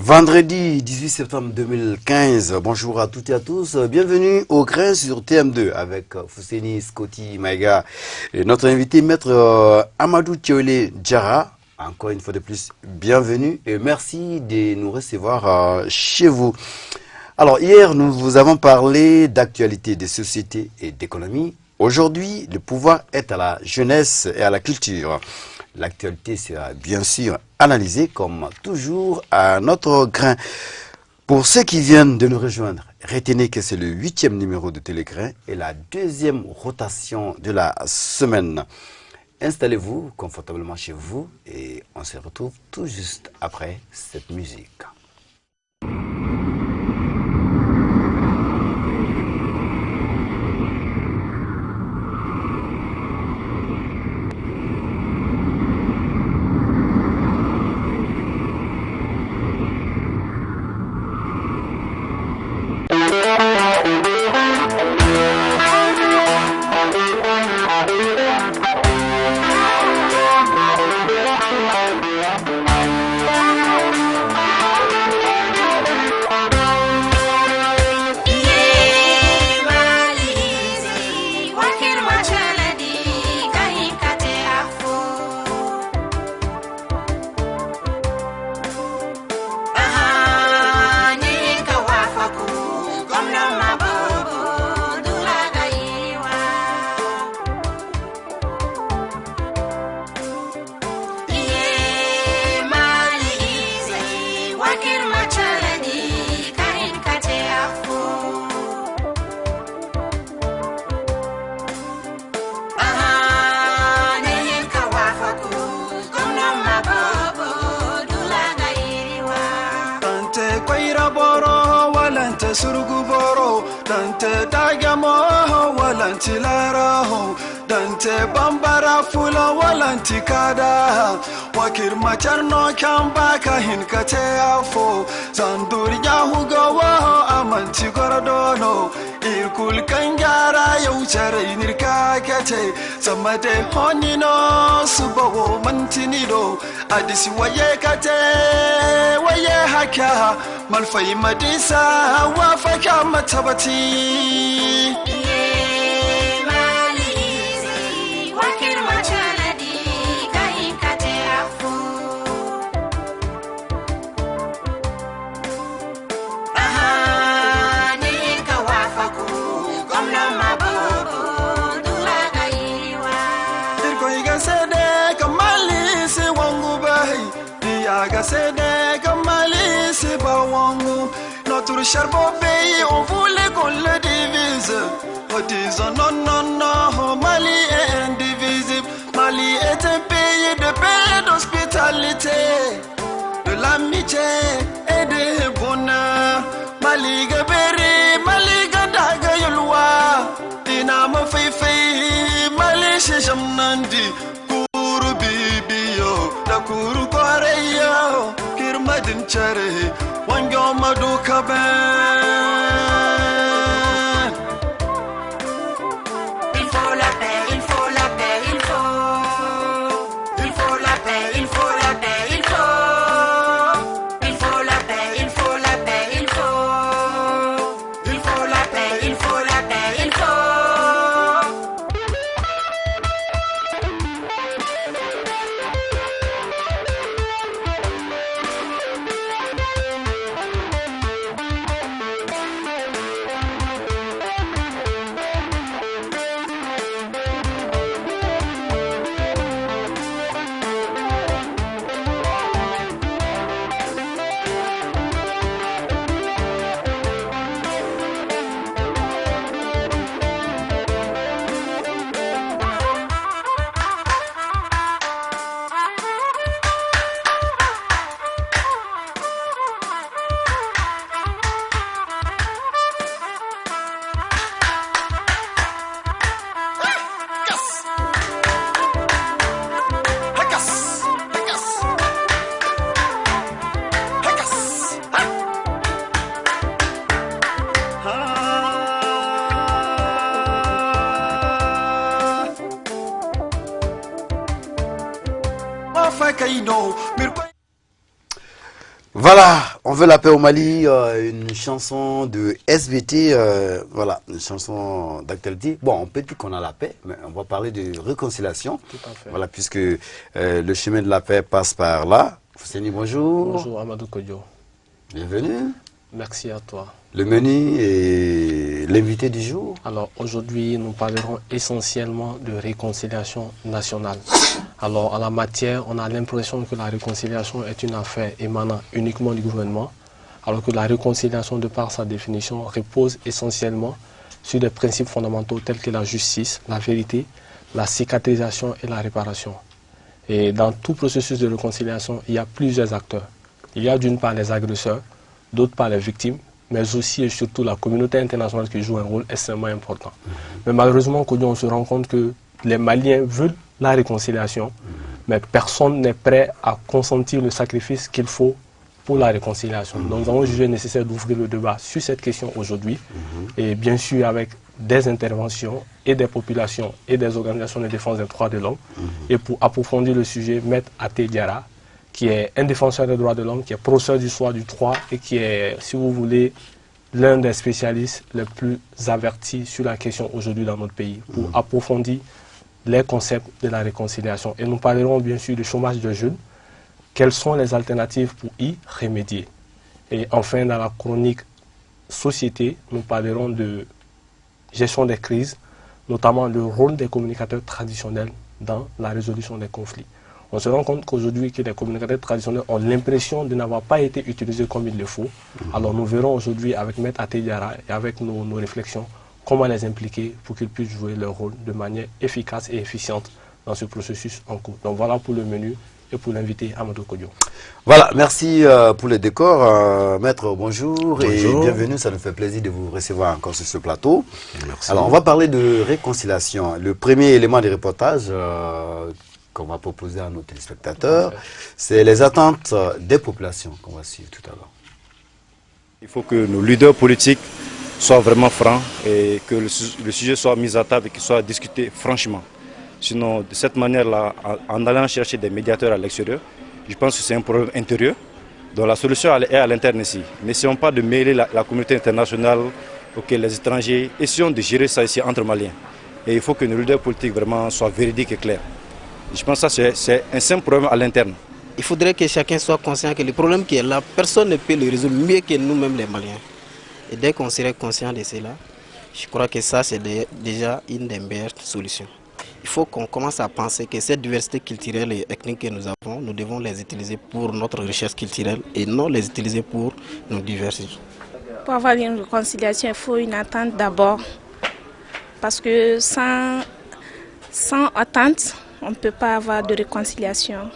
Vendredi 18 septembre 2015, bonjour à toutes et à tous, bienvenue au Grain sur TM2 avec Fousseni, Scotty, Maïga et notre invité maître Amadou Thiolé Djara. Encore une fois de plus, bienvenue et merci de nous recevoir chez vous. Alors hier, nous vous avons parlé d'actualité des sociétés et d'économie. Aujourd'hui, le pouvoir est à la jeunesse et à la culture. L'actualité sera bien sûr analysée comme toujours à notre grain. Pour ceux qui viennent de nous rejoindre, retenez que c'est le 8e numéro de Télégrain et la 2e rotation de la semaine. Installez-vous confortablement chez vous et on se retrouve tout juste après cette musique. Surguboro dante dagamo walanti laraho dante bambara fula walanti kada wakir macharno kamba kahin kate afo zandur yahugo wa amanti gordono irkul kangara yauchare inirka kate samade honino subawo mantinido adisi waye kate waye haka malfai madisa wafaka matabati malizi wakir machaladi kahin kate afu ni kawafaku komna mabobo dulaga iwa irko igasede kamalisi wangu bai diaga sede kamalisi ba wangu. Notre cher beau pays, on voulait qu'on le divise. En disant non, non, non, Mali est indivisible. Mali est un pays de paix et d'hospitalité, de l'amitié et du bonheur. Mali gaberi, Mali gadaga yulwa. Dinamo fifi, Mali shisham nandi. Kuru bibiyo, da kuru koreyo, kirmadin chare. Wango maduka ben. Il faut la paix, il faut la paix, il faut. Il faut la paix, il faut la paix, il faut. Il faut la paix, il faut la paix, il faut. Il faut la paix, il faut la paix, il faut. Voilà, On veut la paix au Mali, une chanson de SBT, voilà, une chanson d'actualité. Bon, on peut dire qu'on a la paix, mais on va parler de réconciliation. Tout à fait. Voilà, puisque le chemin de la paix passe par là. Fousséni, bonjour. Bonjour Amadou Kodjo. Bienvenue. Merci à toi. Le menu et l'invité du jour. Alors aujourd'hui, nous parlerons essentiellement de réconciliation nationale. Alors en la matière, on a l'impression que la réconciliation est une affaire émanant uniquement du gouvernement, alors que la réconciliation, de par sa définition, repose essentiellement sur des principes fondamentaux tels que la justice, la vérité, la cicatrisation et la réparation. Et dans tout processus de réconciliation, il y a plusieurs acteurs. Il y a d'une part les agresseurs, d'autre part les victimes, mais aussi et surtout la communauté internationale qui joue un rôle extrêmement important. Mais malheureusement, on se rend compte que les Maliens veulent la réconciliation, mais personne n'est prêt à consentir le sacrifice qu'il faut pour la réconciliation. Donc nous avons jugé nécessaire d'ouvrir le débat sur cette question aujourd'hui, et bien sûr avec des interventions et des populations et des organisations de défense des droits de l'homme. Et pour approfondir le sujet, Maître Até Diarra, qui est un défenseur des droits de l'homme, qui est professeur d'histoire du droit et qui est, si vous voulez, l'un des spécialistes les plus avertis sur la question aujourd'hui dans notre pays, pour approfondir les concepts de la réconciliation. Et nous parlerons bien sûr du chômage de jeunes, quelles sont les alternatives pour y remédier. Et enfin, dans la chronique société, nous parlerons de gestion des crises, notamment le rôle des communicateurs traditionnels dans la résolution des conflits. On se rend compte qu'aujourd'hui, que les communicateurs traditionnels ont l'impression de n'avoir pas été utilisés comme il le faut. Alors nous verrons aujourd'hui avec Maître Até Diarra et avec nos réflexions comment les impliquer pour qu'ils puissent jouer leur rôle de manière efficace et efficiente dans ce processus en cours. Donc voilà pour le menu et pour l'invité Amadou Kodjo. Voilà, merci pour le décor. Maître, bonjour et bienvenue. Ça nous fait plaisir de vous recevoir encore sur ce plateau. Merci. Alors, on va parler de réconciliation. Le premier élément du reportage qu'on va proposer à nos téléspectateurs, c'est les attentes des populations qu'on va suivre tout à l'heure. Il faut que nos leaders politiques soient vraiment francs et que le sujet soit mis à table et qu'il soit discuté franchement. Sinon, de cette manière-là, en allant chercher des médiateurs à l'extérieur, je pense que c'est un problème intérieur. Donc la solution est à l'interne ici. N'essayons pas de mêler la communauté internationale, les étrangers. Essayons de gérer ça ici entre Maliens. Et il faut que nos leaders politiques vraiment soient véridiques et clairs. Je pense que ça, c'est un simple problème à l'interne. Il faudrait que chacun soit conscient que le problème qui est là, personne ne peut le résoudre mieux que nous-mêmes les Maliens. Et dès qu'on serait conscient de cela, je crois que ça c'est déjà une des meilleures solutions. Il faut qu'on commence à penser que cette diversité culturelle et ethnique que nous avons, nous devons les utiliser pour notre richesse culturelle et non les utiliser pour nous diversifier. Pour avoir une réconciliation, il faut une attente d'abord. Parce que sans attente, on ne peut pas avoir de réconciliation.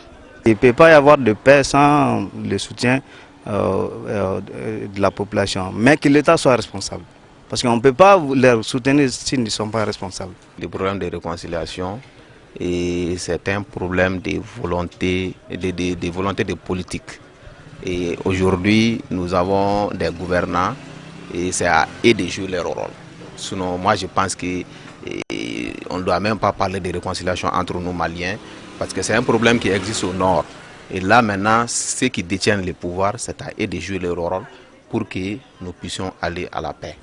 Il ne peut pas y avoir de paix sans le soutien de la population, mais que l'État soit responsable. Parce qu'on ne peut pas les soutenir s'ils ne sont pas responsables. Le problème de réconciliation, c'est un problème de volonté, de volonté de politique. Et aujourd'hui, nous avons des gouvernants et c'est à eux de jouer leur rôle. Sinon, moi je pense qu'on ne doit même pas parler de réconciliation entre nous Maliens, parce que c'est un problème qui existe au nord. Et là maintenant, ceux qui détiennent le pouvoir, c'est à eux de jouer leur rôle pour que nous puissions aller à la paix.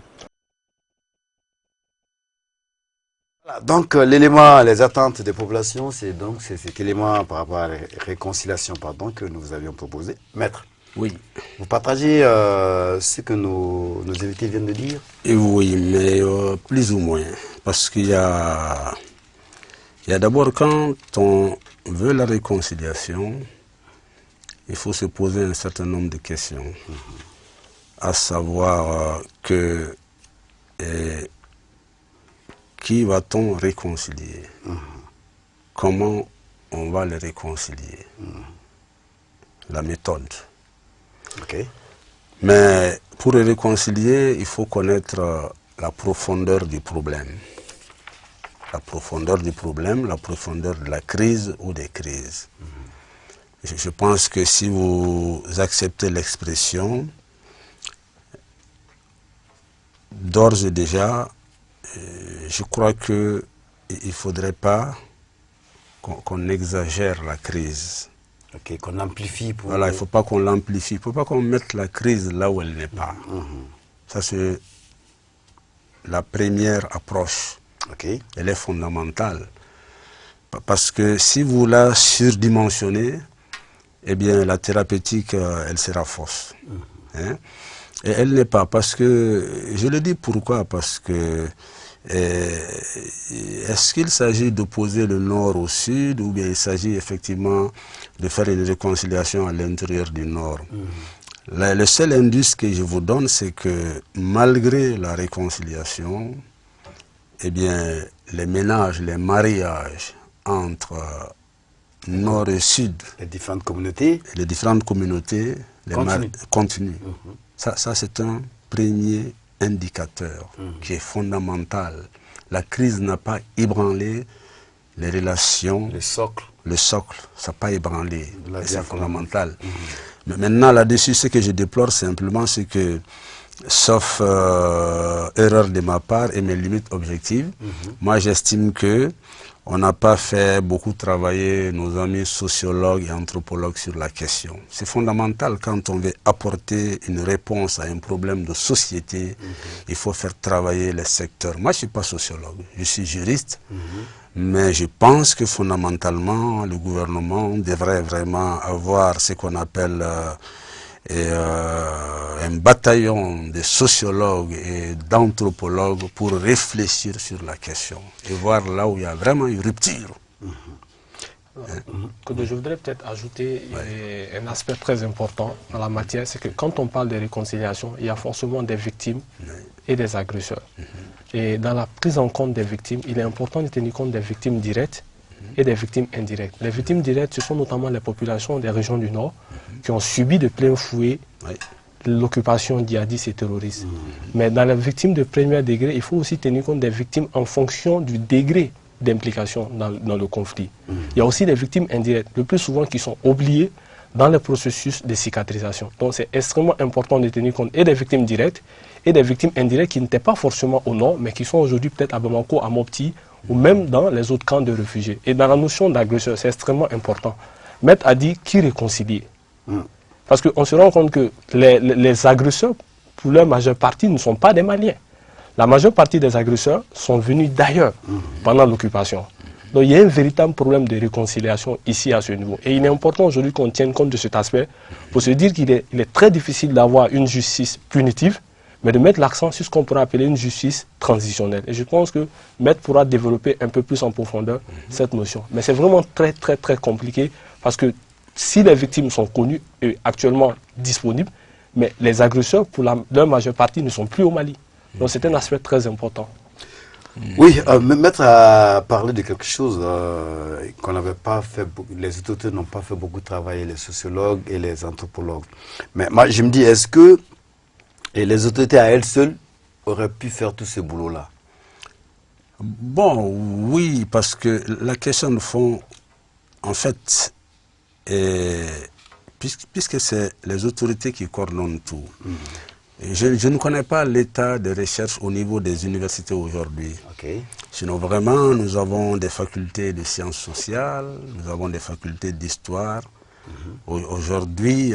Donc l'élément, les attentes des populations, c'est donc cet élément par rapport à la réconciliation que nous vous avions proposé. Maître, oui. Vous partagez ce que nos invités viennent de dire? Et oui, mais plus ou moins. Parce qu'il y a d'abord, quand on veut la réconciliation, il faut se poser un certain nombre de questions. À savoir que qui va-t-on réconcilier? Comment on va les réconcilier? La méthode. Okay. Mais pour les réconcilier, il faut connaître la profondeur du problème. La profondeur du problème, la profondeur de la crise ou des crises. Je pense que si vous acceptez l'expression, d'ores et déjà, je crois qu'il ne faudrait pas qu'on exagère la crise. Ok, qu'on amplifie pour... Voilà, il ne faut pas qu'on l'amplifie, il ne faut pas qu'on mette la crise là où elle n'est pas. Ça, c'est la première approche. Okay. Elle est fondamentale. Parce que si vous la surdimensionnez, eh bien, la thérapeutique, elle sera fausse. Hein? Et elle n'est pas, parce que, je le dis pourquoi, parce que, est-ce qu'il s'agit d'opposer le nord au sud, ou bien il s'agit effectivement de faire une réconciliation à l'intérieur du nord? Le seul indice que je vous donne, c'est que malgré la réconciliation, eh bien, les ménages, les mariages entre nord et sud, les différentes communautés, continuent. Ça c'est un premier indicateur qui est fondamental. La crise n'a pas ébranlé les relations. Le socle, ça n'a pas ébranlé. C'est fondamental. Mais maintenant, là-dessus, ce que je déplore simplement, c'est que, sauf erreur de ma part et mes limites objectives, moi j'estime que on n'a pas fait beaucoup travailler nos amis sociologues et anthropologues sur la question. C'est fondamental quand on veut apporter une réponse à un problème de société, il faut faire travailler les secteurs. Moi je ne suis pas sociologue, je suis juriste, mais je pense que fondamentalement le gouvernement devrait vraiment avoir ce qu'on appelle un bataillon de sociologues et d'anthropologues pour réfléchir sur la question et voir là où il y a vraiment une rupture. Je voudrais peut-être ajouter un aspect très important en la matière, c'est que quand on parle de réconciliation, il y a forcément des victimes et des agresseurs. Et dans la prise en compte des victimes, il est important de tenir compte des victimes directes et des victimes indirectes. Les victimes directes, ce sont notamment les populations des régions du Nord qui ont subi de plein fouet l'occupation djihadiste et terroriste. Mais dans les victimes de premier degré, il faut aussi tenir compte des victimes en fonction du degré d'implication dans le conflit. Il y a aussi des victimes indirectes, le plus souvent qui sont oubliées dans le processus de cicatrisation. Donc c'est extrêmement important de tenir compte et des victimes directes et des victimes indirectes qui n'étaient pas forcément au Nord, mais qui sont aujourd'hui peut-être à Bamako, à Mopti, ou même dans les autres camps de réfugiés. Et dans la notion d'agresseur, c'est extrêmement important. Maître a dit qui réconcilier. Parce qu'on se rend compte que les agresseurs, pour leur majeure partie, ne sont pas des Maliens. La majeure partie des agresseurs sont venus d'ailleurs pendant l'occupation. Donc il y a un véritable problème de réconciliation ici à ce niveau. Et il est important aujourd'hui qu'on tienne compte de cet aspect pour se dire qu'il est très difficile d'avoir une justice punitive, mais de mettre l'accent sur ce qu'on pourrait appeler une justice transitionnelle. Et je pense que Maître pourra développer un peu plus en profondeur cette notion. Mais c'est vraiment très très très compliqué parce que si les victimes sont connues et actuellement disponibles, mais les agresseurs, pour leur majeure partie, ne sont plus au Mali. Donc c'est un aspect très important. Oui, Maître a parlé de quelque chose qu'on n'avait pas fait, les autorités n'ont pas fait beaucoup travailler, les sociologues et les anthropologues. Mais moi je me dis, est-ce que les autorités à elles seules auraient pu faire tout ce boulot-là? Bon, oui, parce que la question de fond, en fait, puisque c'est les autorités qui coordonnent tout, je ne connais pas l'état de recherche au niveau des universités aujourd'hui. Sinon, vraiment, nous avons des facultés de sciences sociales, nous avons des facultés d'histoire. Aujourd'hui,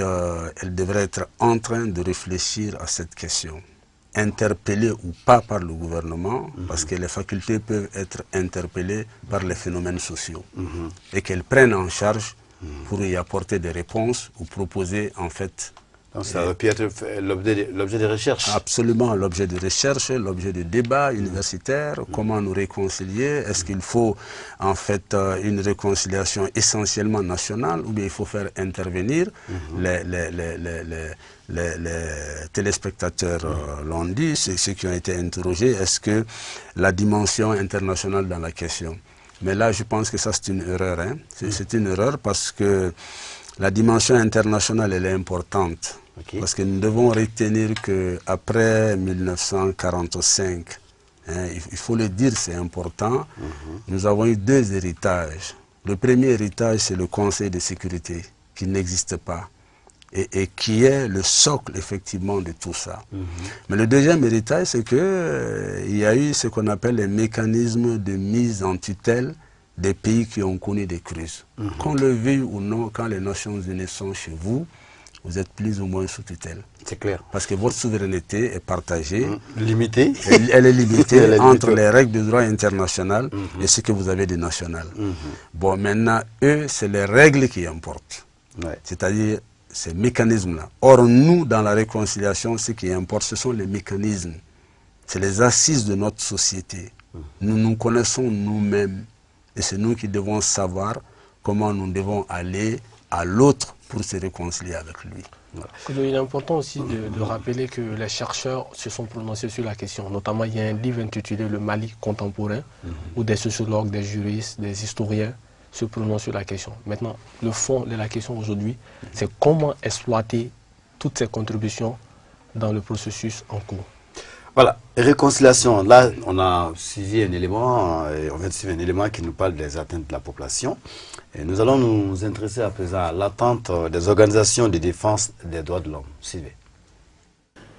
elles devraient être en train de réfléchir à cette question. Interpellées ou pas par le gouvernement, parce que les facultés peuvent être interpellées par les phénomènes sociaux. Et qu'elles prennent en charge pour y apporter des réponses ou proposer en fait... Donc ça aurait pu être l'objet de recherche. Absolument, l'objet de recherche, l'objet de débat universitaire, comment nous réconcilier, est-ce qu'il faut en fait une réconciliation essentiellement nationale ou bien il faut faire intervenir les téléspectateurs l'ont dit, ceux qui ont été interrogés, est-ce que la dimension internationale dans la question. Mais là je pense que ça c'est une erreur, hein. C'est une erreur parce que la dimension internationale elle est importante. Parce que nous devons retenir qu'après 1945, il faut le dire, c'est important, nous avons eu deux héritages. Le premier héritage, c'est le Conseil de sécurité, qui n'existe pas, et qui est le socle, effectivement, de tout ça. Mais le deuxième héritage, c'est qu'il y a eu ce qu'on appelle les mécanismes de mise en tutelle des pays qui ont connu des crises. Qu'on le veuille ou non, quand les Nations Unies sont chez vous, vous êtes plus ou moins sous tutelle. C'est clair. Parce que votre souveraineté est partagée. Limitée. Elle est limitée entre les règles du droit international et ce que vous avez du national. Bon, maintenant, eux, c'est les règles qui importent. Ouais. C'est-à-dire ces mécanismes-là. Or, nous, dans la réconciliation, ce qui importe, ce sont les mécanismes. C'est les assises de notre société. Nous nous connaissons nous-mêmes. Et c'est nous qui devons savoir comment nous devons aller à l'autre pour se réconcilier avec lui. Il est important aussi de rappeler que les chercheurs se sont prononcés sur la question. Notamment, il y a un livre intitulé « Le Mali contemporain » où des sociologues, des juristes, des historiens se prononcent sur la question. Maintenant, le fond de la question aujourd'hui, c'est comment exploiter toutes ces contributions dans le processus en cours. Voilà, réconciliation. Là, on a suivi un élément, on vient de suivre un élément qui nous parle des atteintes de la population. Et nous allons nous intéresser à présent à l'attente des organisations de défense des droits de l'homme. Suivez.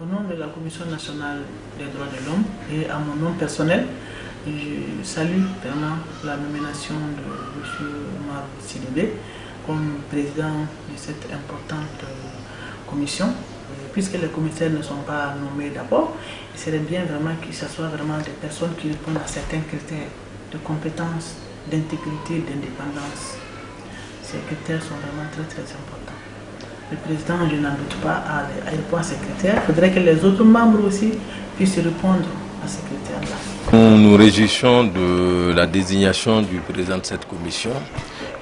Au nom de la Commission nationale des droits de l'homme et à mon nom personnel, je salue vraiment la nomination de M. Omar Sidibé comme président de cette importante commission. Puisque les commissaires ne sont pas nommés d'abord, il serait bien vraiment que ce soit vraiment des personnes qui répondent à certains critères de compétence, d'intégrité, d'indépendance. Ces critères sont vraiment très très importants. Le président, je n'en doute pas, à répondre à ces critères. Il faudrait que les autres membres aussi puissent répondre à ces critères-là. Nous nous réjouissons de la désignation du président de cette commission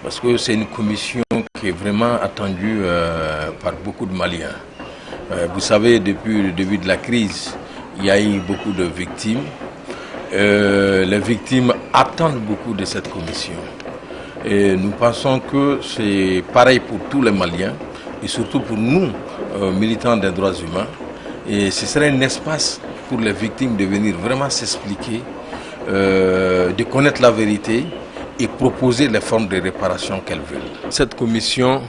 parce que c'est une commission qui est vraiment attendue par beaucoup de Maliens. Vous savez, depuis le début de la crise, il y a eu beaucoup de victimes. Les victimes attendent beaucoup de cette commission. Et nous pensons que c'est pareil pour tous les Maliens et surtout pour nous, militants des droits humains. Et ce serait un espace pour les victimes de venir vraiment s'expliquer, de connaître la vérité et proposer les formes de réparation qu'elles veulent. Cette commission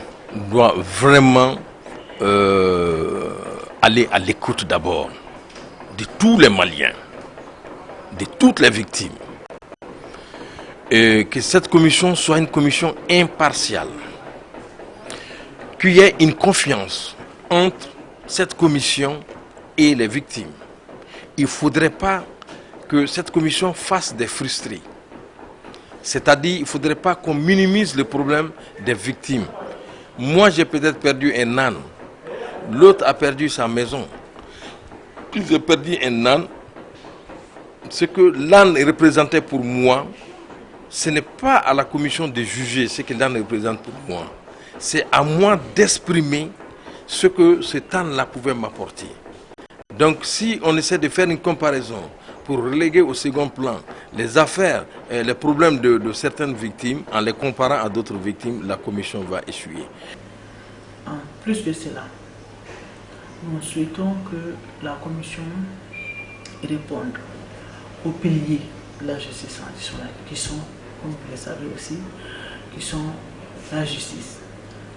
doit vraiment aller à l'écoute d'abord de tous les Maliens, de toutes les victimes. Et que cette commission soit une commission impartiale. Qu'il y ait une confiance entre cette commission et les victimes. Il ne faudrait pas que cette commission fasse des frustrés. C'est-à-dire, il ne faudrait pas qu'on minimise le problème des victimes. Moi, j'ai peut-être perdu un âne. L'autre a perdu sa maison. J'ai perdu un âne. Ce que l'âne représentait pour moi, ce n'est pas à la commission de juger ce que l'âne représente pour moi. C'est à moi d'exprimer ce que cet âne-là pouvait m'apporter. Donc si on essaie de faire une comparaison pour reléguer au second plan les affaires, les problèmes de certaines victimes, en les comparant à d'autres victimes, la commission va échouer. En plus de cela, nous souhaitons que la commission réponde aux piliers de la justice traditionnelle, qui sont, comme vous le savez aussi, qui sont la justice,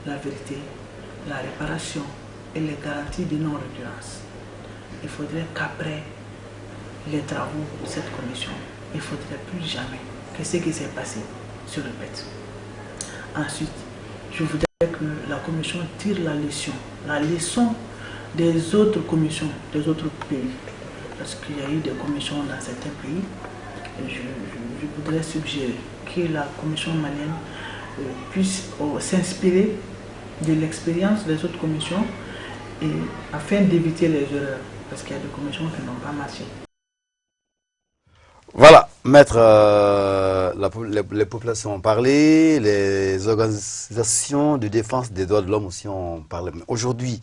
la vérité, la réparation et les garanties de non-récurrence. Il faudrait qu'après les travaux de cette commission, il ne faudrait plus jamais que ce qui s'est passé se répète. Ensuite, je voudrais que la commission tire la leçon des autres commissions, des autres pays. Parce qu'il y a eu des commissions dans certains pays. Et je voudrais suggérer que la commission malienne puisse s'inspirer de l'expérience des autres commissions et afin d'éviter les erreurs. Parce qu'il y a des commissions qui n'ont pas marché. Voilà, maître, les populations ont parlé, les organisations de défense des droits de l'homme aussi ont parlé. Aujourd'hui,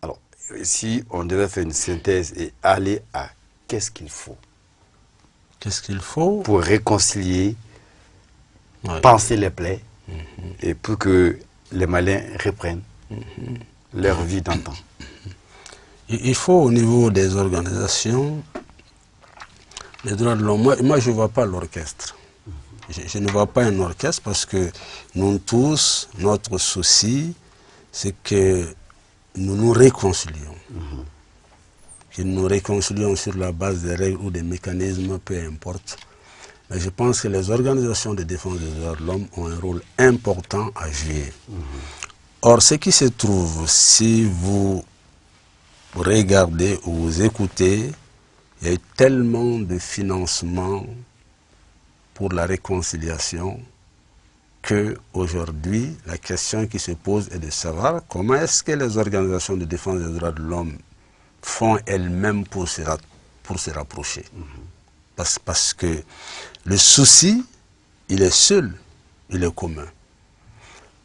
alors, si on devait faire une synthèse et aller à qu'est-ce qu'il faut? Qu'est-ce qu'il faut? Pour réconcilier, penser les plaies, et pour que les Maliens reprennent leur vie d'antan. Il faut au niveau des organisations les droits de l'homme. Moi je ne vois pas l'orchestre. Je ne vois pas un orchestre parce que nous tous, notre souci, c'est que nous nous réconcilions. Que nous nous réconcilions sur la base des règles ou des mécanismes, peu importe. Mais je pense que les organisations de défense des droits de l'homme ont un rôle important à jouer. Or, ce qui se trouve, si vous regardez ou vous écoutez, il y a eu tellement de financement pour la réconciliation qu'aujourd'hui, la question qui se pose est de savoir comment est-ce que les organisations de défense des droits de l'homme font elles-mêmes pour se rapprocher. Parce que le souci, il est seul, il est commun.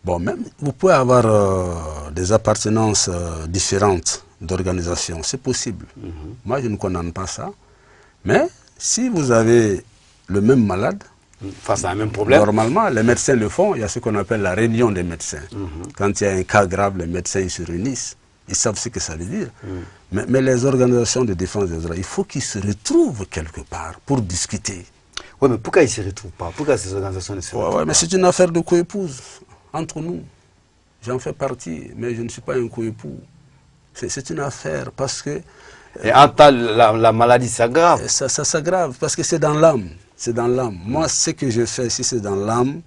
Bon, même vous pouvez avoir des appartenances différentes d'organisations, c'est possible. Moi, je ne condamne pas ça. Mais si vous avez le même malade, face à un même problème, normalement, les médecins le font. Il y a ce qu'on appelle la réunion des médecins. Quand il y a un cas grave, les médecins ils se réunissent. Ils savent ce que ça veut dire. Mais les organisations de défense des droits, il faut qu'ils se retrouvent quelque part pour discuter. Oui, mais pourquoi ils ne se retrouvent pas? Pourquoi ces organisations ne se retrouvent pas? Mais c'est une affaire de coépouse, entre nous. J'en fais partie, mais je ne suis pas un coépoux. C'est une affaire parce que... Et en temps, la maladie s'aggrave. Ça s'aggrave parce que c'est dans l'âme. C'est dans l'âme. Moi, ce que je fais, si c'est dans l'âme,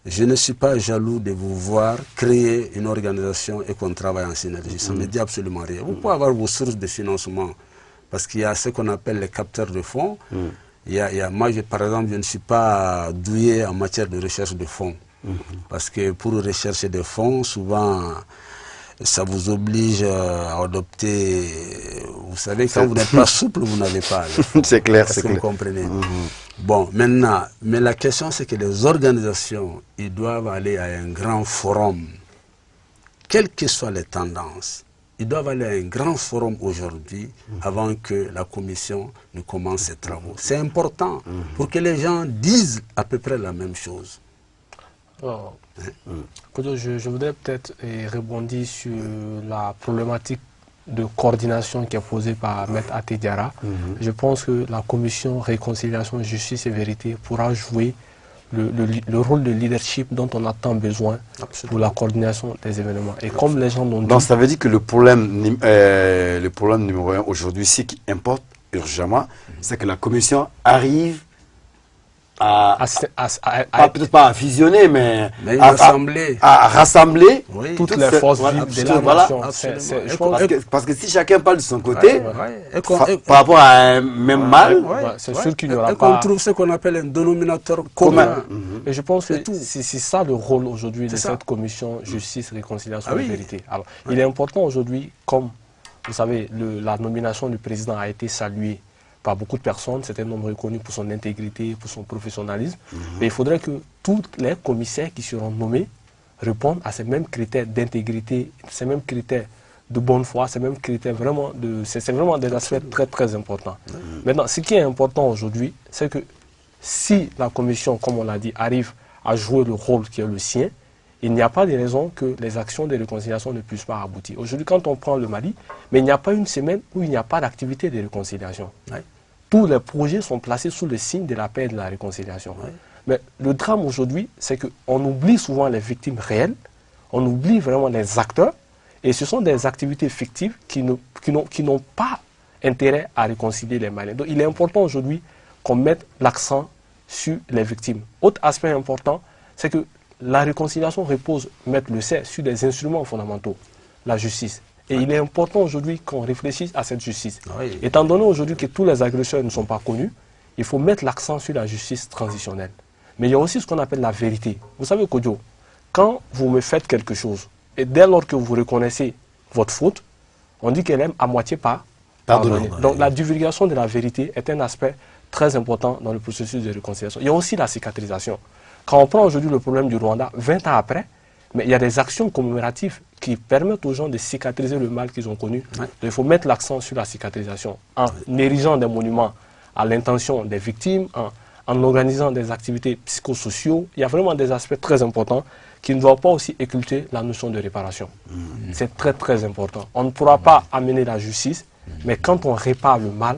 je ne suis pas jaloux de vous voir créer une organisation et qu'on travaille en synergie. Ça ne me dit absolument rien. Vous pouvez avoir vos sources de financement parce qu'il y a ce qu'on appelle les capteurs de fonds. Moi, par exemple, je ne suis pas doué en matière de recherche de fonds. Parce que pour rechercher des fonds, souvent, ça vous oblige à adopter... Vous savez, quand vous n'êtes pas souple, vous n'avez pas. C'est clair, c'est clair. Vous comprenez. Bon, maintenant, mais la question, c'est que les organisations, ils doivent aller à un grand forum, quelles que soient les tendances. Ils doivent aller à un grand forum aujourd'hui avant que la commission ne commence ses travaux. C'est important pour que les gens disent à peu près la même chose. Alors, je voudrais peut-être rebondir sur la problématique de coordination qui est posée par Maître Até Diarra. Je pense que la commission Réconciliation, Justice et Vérité pourra jouer le rôle de leadership dont on a tant besoin pour la coordination des événements. Et comme les gens l'ont dit... Donc ça veut dire que le problème numéro 1 aujourd'hui, ce qui importe urgemment, c'est que la commission arrive peut-être pas à fusionner, mais à rassembler toutes les forces vives de la nation. Parce que si chacun parle de son côté, par rapport à un même mal, c'est sûr qu'il n'y aura pas... Et qu'on trouve ce qu'on appelle un dénominateur commun. Et je pense que c'est ça le rôle aujourd'hui de cette commission Justice, Réconciliation et Vérité. Alors, il est important aujourd'hui, comme vous savez, la nomination du président a été saluée par beaucoup de personnes, c'est un homme reconnu pour son intégrité, pour son professionnalisme. Mais il faudrait que tous les commissaires qui seront nommés répondent à ces mêmes critères d'intégrité, ces mêmes critères de bonne foi, ces mêmes critères vraiment c'est vraiment des aspects très très importants. Maintenant, ce qui est important aujourd'hui, c'est que si la commission, comme on l'a dit, arrive à jouer le rôle qui est le sien, il n'y a pas de raison que les actions de réconciliation ne puissent pas aboutir. Aujourd'hui, quand on prend le Mali, mais il n'y a pas une semaine où il n'y a pas d'activité de réconciliation. Tous les projets sont placés sous le signe de la paix et de la réconciliation. Mais le drame aujourd'hui, c'est qu'on oublie souvent les victimes réelles, on oublie vraiment les acteurs, et ce sont des activités fictives qui n'ont pas intérêt à réconcilier les Maliens. Donc il est important aujourd'hui qu'on mette l'accent sur les victimes. Autre aspect important, c'est que la réconciliation repose, Maître le sait, sur des instruments fondamentaux, la justice. Et il est important aujourd'hui qu'on réfléchisse à cette justice. Étant donné aujourd'hui que tous les agresseurs ne sont pas connus, il faut mettre l'accent sur la justice transitionnelle. Mais il y a aussi ce qu'on appelle la vérité. Vous savez, Kodjo, quand vous me faites quelque chose, et dès lors que vous reconnaissez votre faute, on dit qu'elle aime à moitié pas pardonner. Donc la divulgation de la vérité est un aspect très important dans le processus de réconciliation. Il y a aussi la cicatrisation. Quand on prend aujourd'hui le problème du Rwanda, 20 ans après, mais il y a des actions commémoratives qui permettent aux gens de cicatriser le mal qu'ils ont connu. Donc, il faut mettre l'accent sur la cicatrisation en érigeant des monuments à l'intention des victimes, en organisant des activités psychosociaux. Il y a vraiment des aspects très importants qui ne doivent pas aussi occulter la notion de réparation. C'est très très important. On ne pourra pas amener la justice, mais quand on répare le mal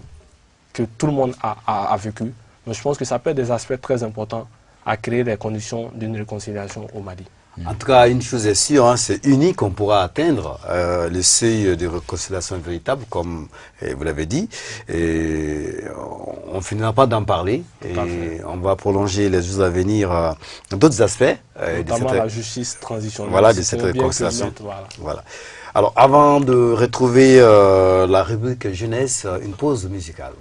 que tout le monde a vécu, je pense que ça peut être des aspects très importants à créer des conditions d'une réconciliation au Mali. En tout cas, une chose est sûre, hein, c'est unique, on pourra atteindre le seuil de réconciliation véritable, comme vous l'avez dit. Et on ne finira pas d'en parler. Et on va prolonger les jours à venir d'autres aspects. Notamment la justice transitionnelle. Voilà, de cette réconciliation. Voilà. Alors, avant de retrouver la rubrique jeunesse, une pause musicale.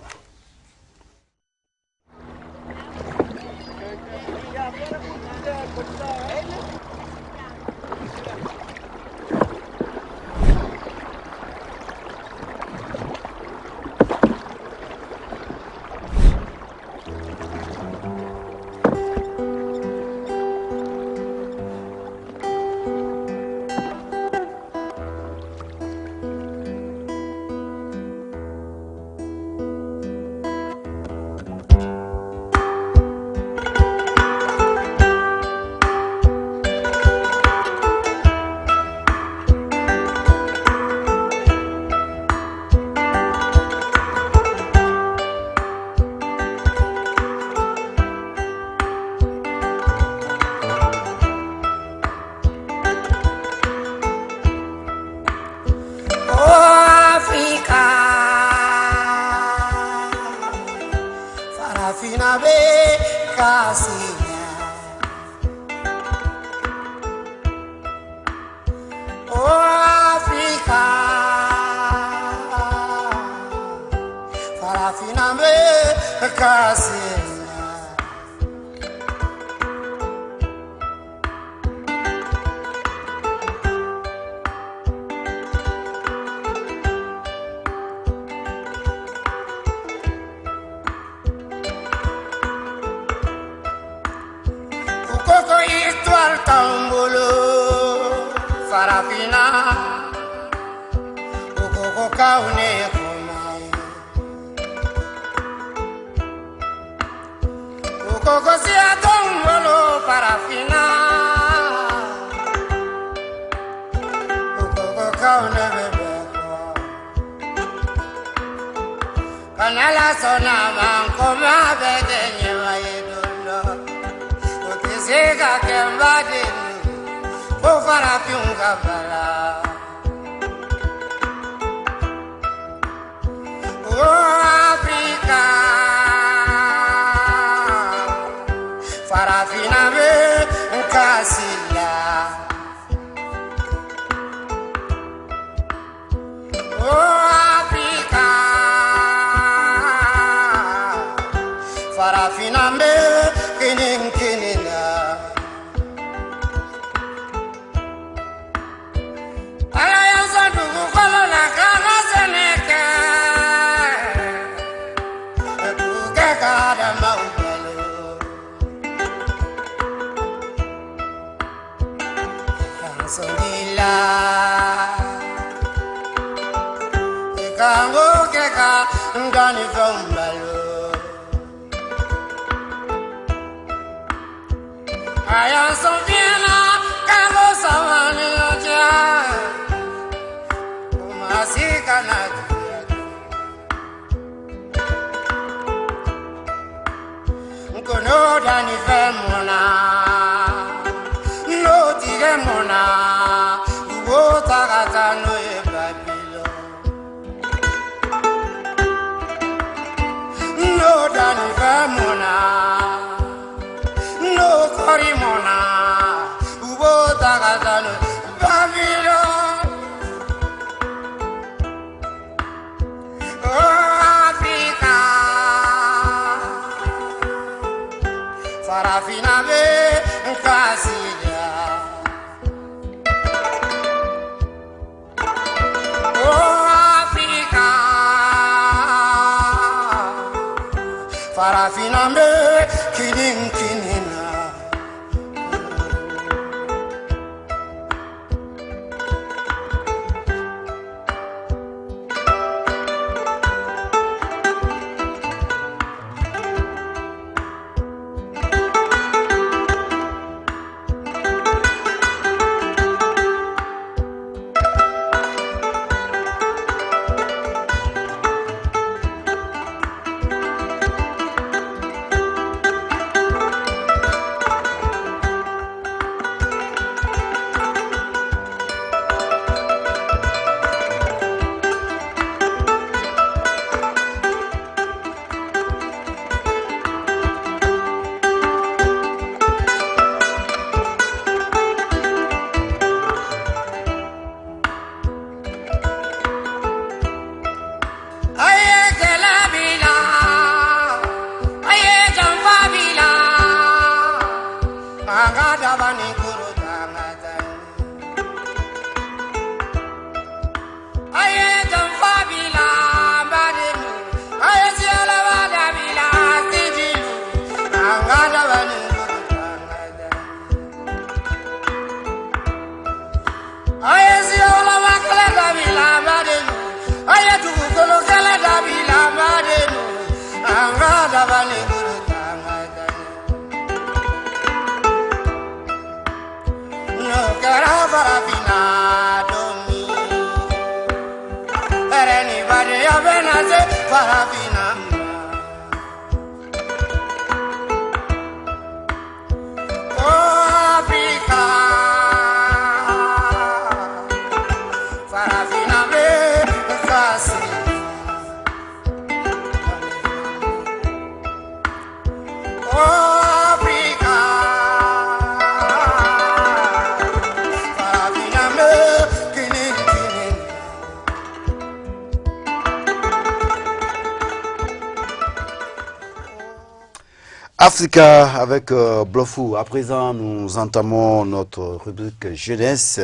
Africa avec Blofou. À présent, nous entamons notre rubrique jeunesse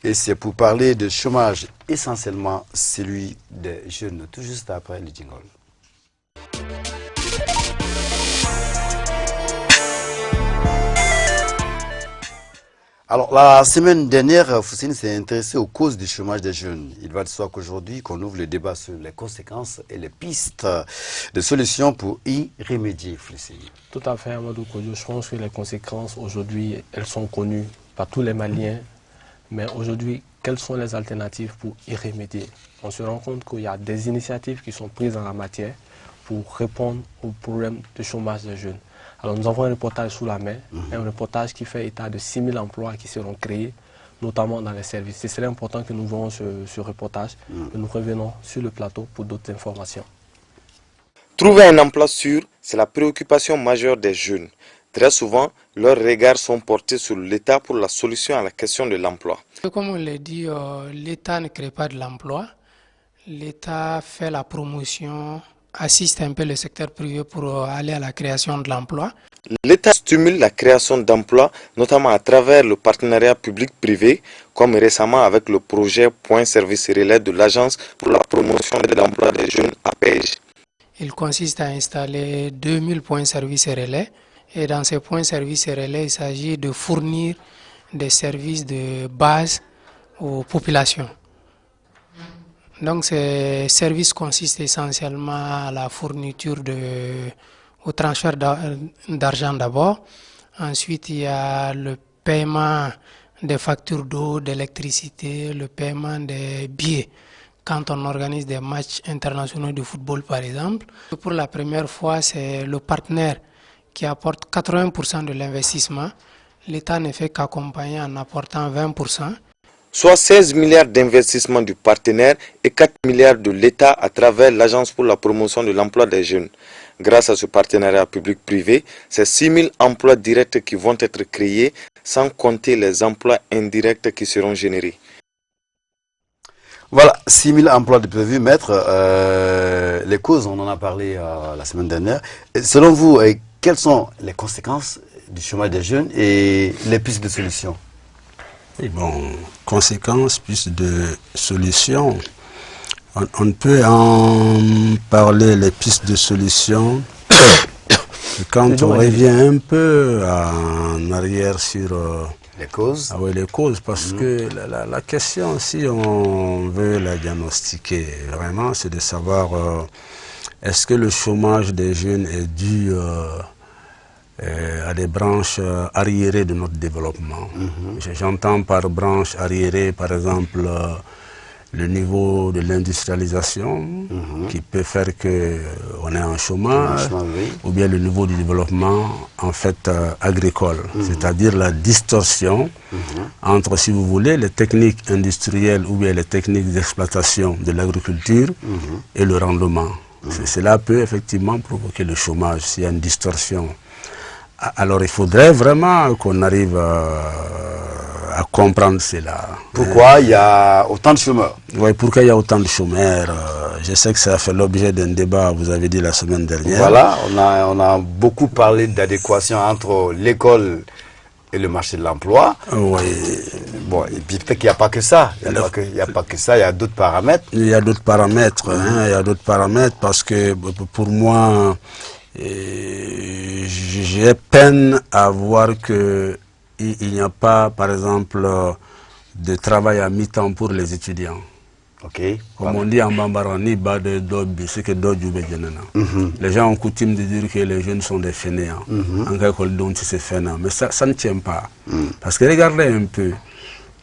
et c'est pour parler de chômage, essentiellement celui des jeunes, tout juste après le jingle. Alors, la semaine dernière, Foussine s'est intéressé aux causes du chômage des jeunes. Il va de soi qu'aujourd'hui, qu'on ouvre le débat sur les conséquences et les pistes de solutions pour y remédier, Foussine. Tout à fait, Amadou Kodjo. Je pense que les conséquences, aujourd'hui, elles sont connues par tous les Maliens. Mais aujourd'hui, quelles sont les alternatives pour y remédier? On se rend compte qu'il y a des initiatives qui sont prises en la matière pour répondre aux problèmes de chômage des jeunes. Alors nous avons un reportage sous la main, un reportage qui fait état de 6 000 emplois qui seront créés, notamment dans les services. C'est très important que nous voyons ce reportage et nous revenons sur le plateau pour d'autres informations. Trouver un emploi sûr, c'est la préoccupation majeure des jeunes. Très souvent, leurs regards sont portés sur l'État pour la solution à la question de l'emploi. Comme on l'a dit, l'État ne crée pas de l'emploi. L'État fait la promotion, assiste un peu le secteur privé pour aller à la création de l'emploi. L'État stimule la création d'emplois, notamment à travers le partenariat public-privé, comme récemment avec le projet Point Service Relais de l'Agence pour la promotion de l'emploi des jeunes APEJ. Il consiste à installer 2000 points service relais. Et dans ces points service relais, il s'agit de fournir des services de base aux populations. Donc ces services consistent essentiellement à la fourniture au transfert d'argent d'abord. Ensuite, il y a le paiement des factures d'eau, d'électricité, le paiement des billets. Quand on organise des matchs internationaux de football par exemple. Pour la première fois, c'est le partenaire qui apporte 80% de l'investissement. L'État ne fait qu'accompagner en apportant 20%. Soit 16 milliards d'investissements du partenaire et 4 milliards de l'État à travers l'Agence pour la promotion de l'emploi des jeunes. Grâce à ce partenariat public-privé, c'est 6 000 emplois directs qui vont être créés, sans compter les emplois indirects qui seront générés. Voilà, 6 000 emplois de prévus, maître. Les causes, on en a parlé la semaine dernière. Et selon vous, quelles sont les conséquences du chômage des jeunes et les pistes de solutions? Et bon, conséquences, pistes de solutions. On peut en parler, les pistes de solutions, quand on revient un peu en arrière sur les causes. Ah oui, les causes, parce que la question, si on veut la diagnostiquer, vraiment, c'est de savoir est-ce que le chômage des jeunes est dû à des branches arriérées de notre développement. J'entends par branche arriérée, par exemple, le niveau de l'industrialisation qui peut faire qu'on ait un chômage, ou bien le niveau du développement en fait agricole, c'est-à-dire la distorsion entre, si vous voulez, les techniques industrielles ou bien les techniques d'exploitation de l'agriculture et le rendement. Cela peut effectivement provoquer le chômage s'il y a une distorsion. Alors il faudrait vraiment qu'on arrive à comprendre cela. Pourquoi il y a autant de chômeurs? Oui, pourquoi il y a autant de chômeurs? Je sais que ça a fait l'objet d'un débat, vous avez dit la semaine dernière. Voilà, on a beaucoup parlé d'adéquation entre l'école et le marché de l'emploi. Oui. Bon, et puis peut-être qu'il n'y a pas que ça. Il n'y a pas que ça, il y a d'autres paramètres. Il y a d'autres paramètres, il y a d'autres paramètres parce que pour moi, j'ai peine à voir qu'il n'y a pas, par exemple, de travail à mi-temps pour les étudiants. Comme on dit en bambara, ni bas de dobi, c'est que dobi les gens ont coutume de dire que les jeunes sont des fainéants. En quelque sorte, c'est fainéant. Mais ça ne tient pas. Parce que regardez un peu,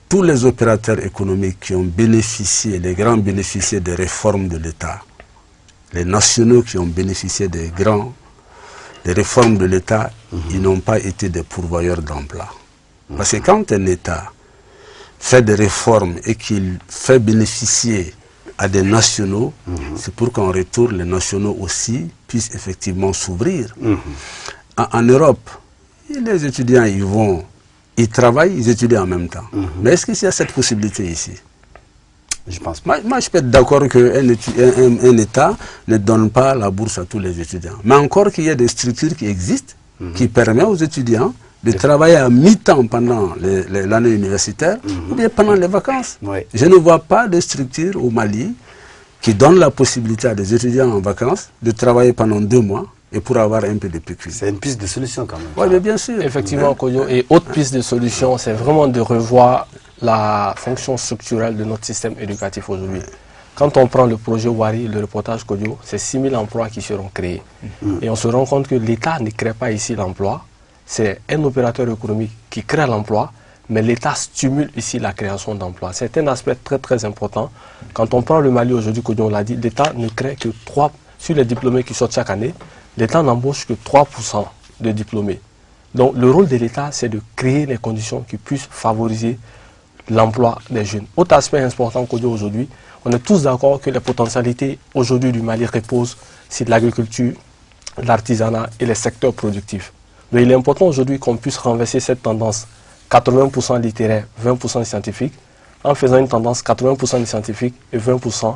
tous les opérateurs économiques qui ont bénéficié, les grands bénéficiaires des réformes de l'État, les nationaux qui ont bénéficié des réformes de l'État, ils n'ont pas été des pourvoyeurs d'emploi. Parce que quand un État fait des réformes et qu'il fait bénéficier à des nationaux, c'est pour qu'en retour, les nationaux aussi puissent effectivement s'ouvrir. En Europe, les étudiants, ils travaillent, ils étudient en même temps. Mais est-ce qu'il y a cette possibilité ici? Je pense pas. Moi, je peux être d'accord qu'un État ne donne pas la bourse à tous les étudiants. Mais encore qu'il y ait des structures qui existent, qui permettent aux étudiants de travailler à mi-temps pendant l'année universitaire ou bien pendant les vacances. Je ne vois pas de structure au Mali qui donne la possibilité à des étudiants en vacances de travailler pendant 2 mois et pour avoir un peu de pécule. C'est une piste de solution quand même. Oui, mais bien sûr. Effectivement, Koyo. Et autre piste de solution, c'est vraiment de revoir la fonction structurelle de notre système éducatif aujourd'hui. Quand on prend le projet Wari, le reportage Koyo, c'est 6 000 emplois qui seront créés. Et on se rend compte que l'État ne crée pas ici l'emploi. C'est un opérateur économique qui crée l'emploi, mais l'État stimule ici la création d'emplois. C'est un aspect très très important. Quand on prend le Mali aujourd'hui, Koyo, on l'a dit, l'État ne crée que 3, sur les diplômés qui sortent chaque année, l'État n'embauche que 3% de diplômés. Donc le rôle de l'État, c'est de créer les conditions qui puissent favoriser l'emploi des jeunes. Autre aspect important Koyo aujourd'hui, on est tous d'accord que les potentialités aujourd'hui du Mali reposent sur l'agriculture, l'artisanat et les secteurs productifs. Donc il est important aujourd'hui qu'on puisse renverser cette tendance 80% littéraire, 20% scientifique, en faisant une tendance 80% de scientifique et 20%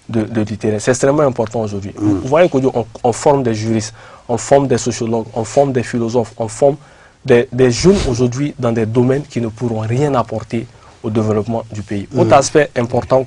de littéraire. C'est extrêmement important aujourd'hui. Vous voyez qu'on forme des juristes, on forme des sociologues, on forme des philosophes, on forme des jeunes aujourd'hui dans des domaines qui ne pourront rien apporter au développement du pays. Autre aspect important,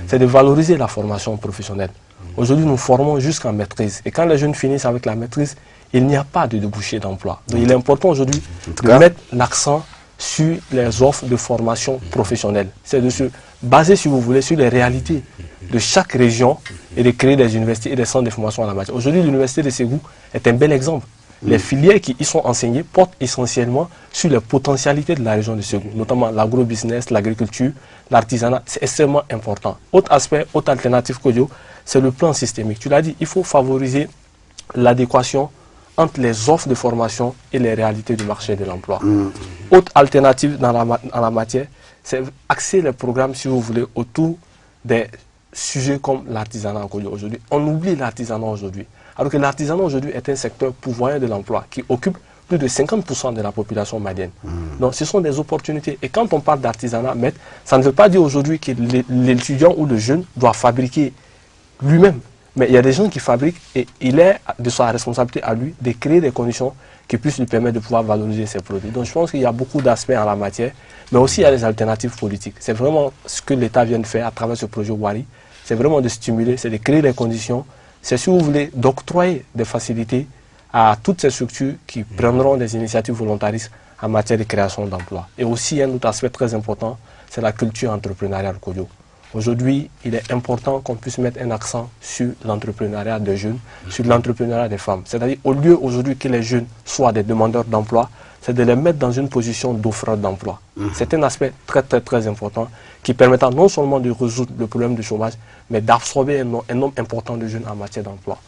c'est de valoriser la formation professionnelle. Aujourd'hui, nous formons jusqu'en maîtrise. Et quand les jeunes finissent avec la maîtrise, il n'y a pas de débouché d'emploi. Donc il est important aujourd'hui de mettre l'accent sur les offres de formation professionnelle. C'est de se baser, si vous voulez, sur les réalités de chaque région et de créer des universités et des centres de formation en la matière. Aujourd'hui, l'université de Ségou est un bel exemple. Les filières qui y sont enseignées portent essentiellement sur les potentialités de la région de Ségou, notamment l'agro-business, l'agriculture, l'artisanat. C'est extrêmement important. Autre aspect, autre alternative, Kodio, c'est le plan systémique. Tu l'as dit, il faut favoriser l'adéquation entre les offres de formation et les réalités du marché de l'emploi. Autre alternative dans la matière, c'est axer les programmes, si vous voulez, autour des sujets comme l'artisanat aujourd'hui. On oublie l'artisanat aujourd'hui. Alors que l'artisanat aujourd'hui est un secteur pourvoyeur de l'emploi qui occupe plus de 50% de la population malienne. Donc ce sont des opportunités. Et quand on parle d'artisanat, ça ne veut pas dire aujourd'hui que l'étudiant ou le jeune doit fabriquer lui-même. Mais il y a des gens qui fabriquent et il est de sa responsabilité à lui de créer des conditions qui puissent lui permettre de pouvoir valoriser ses produits. Donc je pense qu'il y a beaucoup d'aspects en la matière, mais aussi il y a des alternatives politiques. C'est vraiment ce que l'État vient de faire à travers ce projet Wari. C'est vraiment de stimuler, c'est de créer les conditions. C'est, si vous voulez, d'octroyer des facilités à toutes ces structures qui prendront des initiatives volontaristes en matière de création d'emplois. Et aussi un autre aspect très important, c'est la culture entrepreneuriale Kodio. Aujourd'hui, il est important qu'on puisse mettre un accent sur l'entrepreneuriat des jeunes, sur l'entrepreneuriat des femmes. C'est-à-dire, au lieu aujourd'hui que les jeunes soient des demandeurs d'emploi, c'est de les mettre dans une position d'offreur d'emploi. C'est un aspect très, très, très important qui permettra non seulement de résoudre le problème du chômage, mais d'absorber un nombre important de jeunes en matière d'emploi.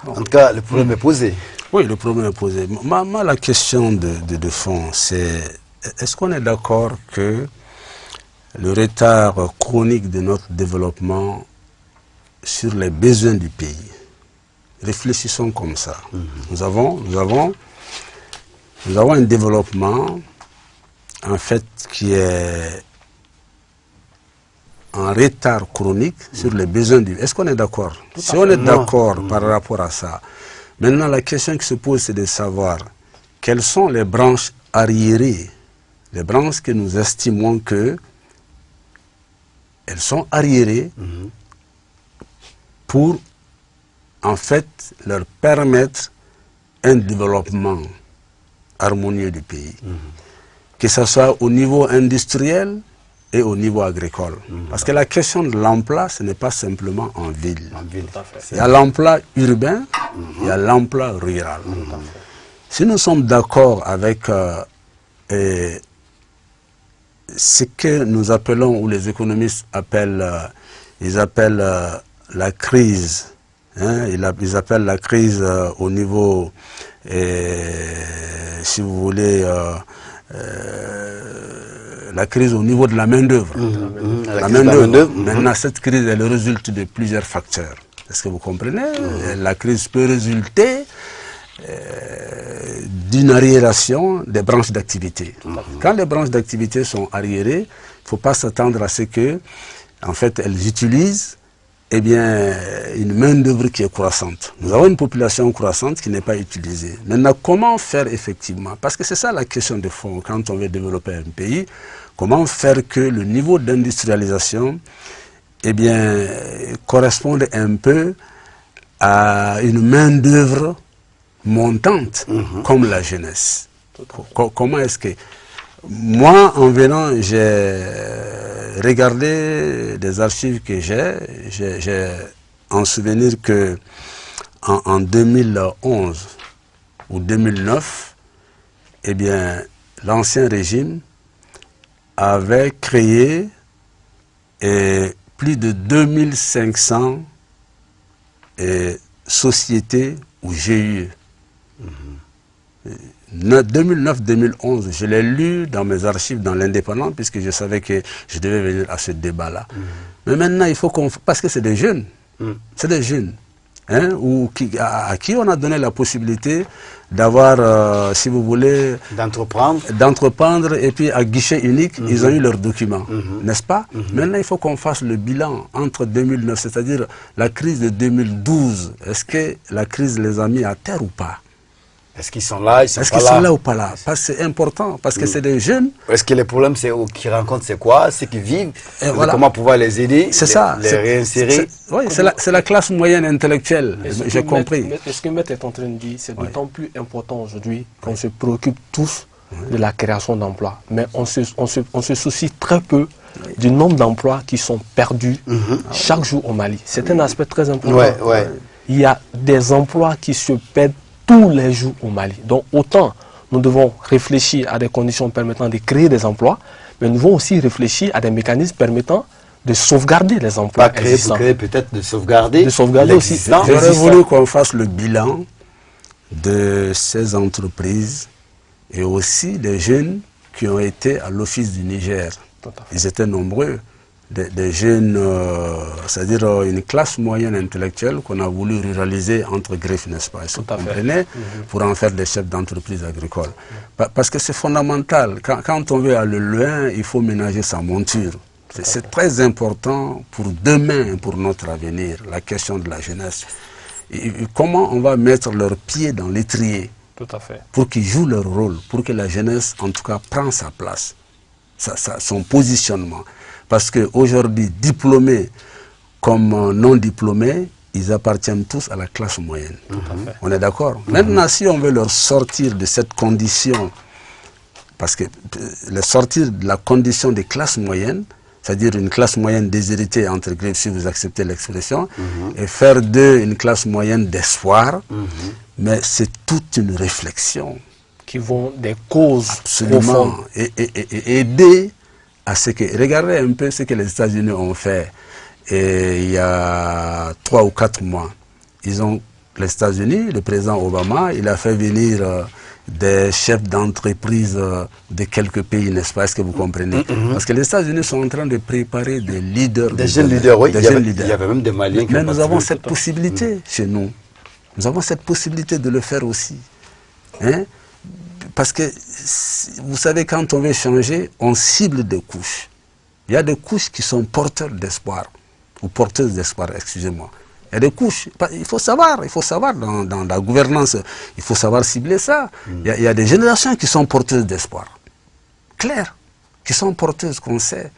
En tout cas, le problème est posé. Oui, le problème est posé. Moi, la question de fond, c'est est-ce qu'on est d'accord que le retard chronique de notre développement sur les besoins du pays, réfléchissons comme ça. Nous avons un développement en fait qui est en retard chronique sur les besoins du pays. Est-ce qu'on est d'accord? Si on est d'accord par rapport à ça, maintenant la question qui se pose, c'est de savoir quelles sont les branches arriérées, les branches que nous estimons que elles sont arriérées pour en fait leur permettre un développement harmonieux du pays, que ce soit au niveau industriel et au niveau agricole. Parce que la question de l'emploi, ce n'est pas simplement en ville. Il y a l'emploi urbain, il y a l'emploi rural. Si nous sommes d'accord avec ce que nous appelons, ou les économistes appellent, la crise Hein, ils appellent la crise au niveau, si vous voulez, la crise au niveau de la main-d'œuvre. La main-d'œuvre. Maintenant, cette crise, elle résulte de plusieurs facteurs. Est-ce que vous comprenez? La crise peut résulter d'une arriération des branches d'activité. Quand les branches d'activité sont arriérées, il ne faut pas s'attendre à ce que, en fait, elles utilisent une main-d'œuvre qui est croissante. Nous avons une population croissante qui n'est pas utilisée. Maintenant, comment faire effectivement? Parce que c'est ça la question de fond quand on veut développer un pays. Comment faire que le niveau d'industrialisation corresponde un peu à une main-d'œuvre montante comme la jeunesse. Comment est-ce que... Moi, en venant, j'ai regardé des archives que j'ai en souvenir que en 2011 ou 2009, l'ancien régime avait créé plus de 2500 sociétés ou GIE. 2009-2011, je l'ai lu dans mes archives dans l'Indépendant, puisque je savais que je devais venir à ce débat-là. Mais maintenant, il faut qu'on... Parce que c'est des jeunes. C'est des jeunes. Hein, à qui on a donné la possibilité d'avoir, si vous voulez... D'entreprendre, et puis à guichet unique, ils ont eu leurs documents. N'est-ce pas? Maintenant, il faut qu'on fasse le bilan entre 2009, c'est-à-dire la crise de 2012. Est-ce que la crise les a mis à terre ou pas? Est-ce qu'ils sont là, Est-ce qu'ils sont là ou pas là? Parce que c'est important, parce que c'est des jeunes. Est-ce que les problèmes qu'ils rencontrent, c'est quoi? C'est qu'ils vivent, comment pouvoir les aider, les réinsérer? Oui, c'est la classe moyenne intellectuelle, j'ai compris. Ce que Maître est en train de dire, c'est d'autant plus important aujourd'hui qu'on se préoccupe tous de la création d'emplois. Mais on se soucie très peu du nombre d'emplois qui sont perdus chaque jour au Mali. C'est un aspect très important. Il y a des emplois qui se perdent tous les jours au Mali. Donc autant nous devons réfléchir à des conditions permettant de créer des emplois, mais nous devons aussi réfléchir à des mécanismes permettant de sauvegarder les emplois existants. Peut-être de sauvegarder aussi. J'aurais voulu qu'on fasse le bilan de ces entreprises et aussi des jeunes qui ont été à l'Office du Niger. Ils étaient nombreux. Des jeunes, c'est-à-dire une classe moyenne intellectuelle qu'on a voulu ruraliser entre griffes, n'est-ce pas? Pour en faire des chefs d'entreprise agricole. Parce que c'est fondamental. Quand on veut aller loin, il faut ménager sa monture. C'est très important pour demain, pour notre avenir, la question de la jeunesse. Et comment on va mettre leurs pieds dans l'étrier pour qu'ils jouent leur rôle, pour que la jeunesse, en tout cas, prenne sa place, son positionnement. Parce qu'aujourd'hui, diplômés comme non diplômés, ils appartiennent tous à la classe moyenne. On est d'accord? Maintenant, si on veut leur sortir de cette condition, parce que les sortir de la condition des classes moyennes, c'est-à-dire une classe moyenne déshéritée, entre griffes, si vous acceptez l'expression, et faire d'eux une classe moyenne d'espoir, mais c'est toute une réflexion. Qui vont des causes absolument et aider à ce que, regardez un peu ce que les États-Unis ont fait il y a 3 ou 4 mois. Les États-Unis, le président Obama, il a fait venir des chefs d'entreprise de quelques pays, n'est-ce pas? Est-ce que vous comprenez? Parce que les États-Unis sont en train de préparer des leaders. Des jeunes leaders, oui. Il y avait même des Maliens qui Mais nous avons cette possibilité chez nous. Nous avons cette possibilité de le faire aussi. Hein? Parce que, vous savez, quand on veut changer, on cible des couches. Il y a des couches qui sont porteurs d'espoir, ou porteuses d'espoir, excusez-moi. Il y a des couches, il faut savoir dans la gouvernance, il faut savoir cibler ça. Il y a des générations qui sont porteuses d'espoir, clair, qui sont porteuses, qu'on sait.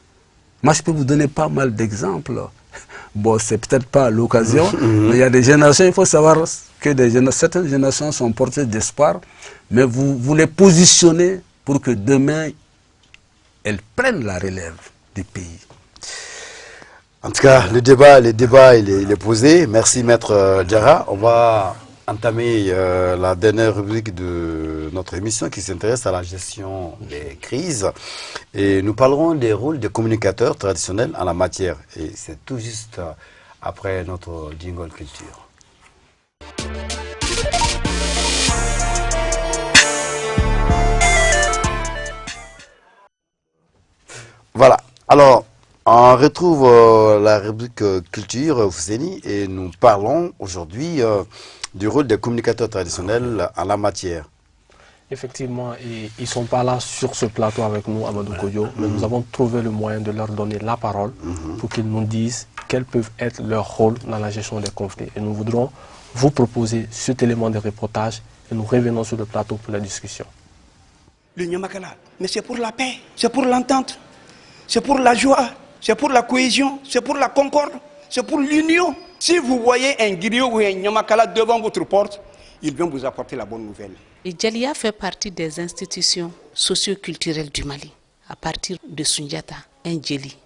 Moi, je peux vous donner pas mal d'exemples. Bon, c'est peut-être pas l'occasion, mais il y a des générations, il faut savoir que certaines générations sont porteuses d'espoir, mais vous les positionnez pour que demain, elles prennent la relève du pays. En tout cas, le débat il est posé. Merci Maître Diarra. On va entamer la dernière rubrique de notre émission qui s'intéresse à la gestion des crises. Et nous parlerons des rôles des communicateurs traditionnels en la matière. Et c'est tout juste après notre jingle culture. Voilà. Alors, on retrouve la rubrique culture, Fousseni, et nous parlons aujourd'hui du rôle des communicateurs traditionnels en la matière. Effectivement, ils ne sont pas là sur ce plateau avec nous, Amadou Kodjo, mais nous avons trouvé le moyen de leur donner la parole pour qu'ils nous disent quels peuvent être leurs rôles dans la gestion des conflits. Et nous voudrons vous proposer cet élément de reportage et nous revenons sur le plateau pour la discussion. Le Nyamakala, mais c'est pour la paix, c'est pour l'entente, c'est pour la joie, c'est pour la cohésion, c'est pour la concorde, c'est pour l'union. Si vous voyez un griot ou un Nyamakala devant votre porte, il vient vous apporter la bonne nouvelle. Et Djalia fait partie des institutions socio-culturelles du Mali. À partir de Sundiata, un Djeli,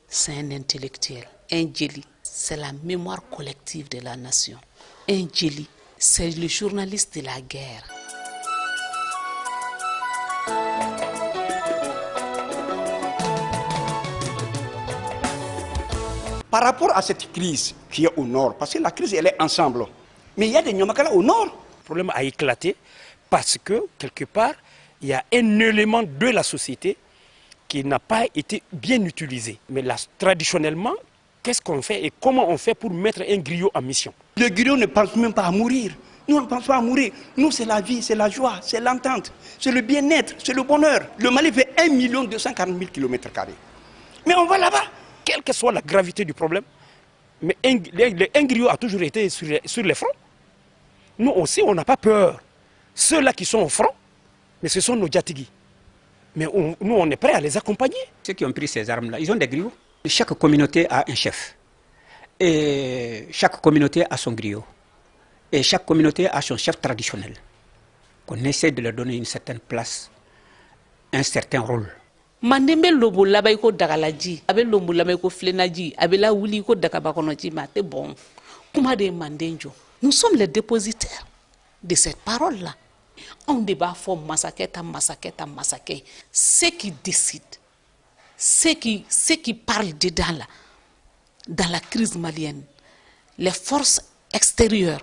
c'est un intellectuel. Un Djeli, c'est la mémoire collective de la nation. Un Djeli, c'est le journaliste de la guerre. Par rapport à cette crise qui est au nord, parce que la crise elle est ensemble, mais il y a des Nyamakala au nord. Le problème a éclaté parce que, quelque part, il y a un élément de la société qui n'a pas été bien utilisé. Mais là, traditionnellement, qu'est-ce qu'on fait et comment on fait pour mettre un griot en mission? Le griot ne pense même pas à mourir. Nous, on ne pense pas à mourir. Nous, c'est la vie, c'est la joie, c'est l'entente, c'est le bien-être, c'est le bonheur. Le Mali fait 1 240 000 km². Mais on va là-bas. Quelle que soit la gravité du problème, mais un griot a toujours été sur les fronts. Nous aussi, on n'a pas peur. Ceux-là qui sont au front, mais ce sont nos Djatigi. Mais nous, on est prêts à les accompagner. Ceux qui ont pris ces armes-là, ils ont des griots. Chaque communauté a un chef. Et chaque communauté a son griot. Et chaque communauté a son chef traditionnel. Qu'on essaie de leur donner une certaine place, un certain rôle. Mandembe lobo labay ko dagalaji, abe lombu labay ko flenaji, abe la wuli ko dakabakonoji ma te bon. Kuma de mandenjo. Nous sommes les dépositaires de cette parole-là. On débat fort massaketa. Ceux qui décident, ceux qui parlent dedans là, dans la crise malienne, les forces extérieures,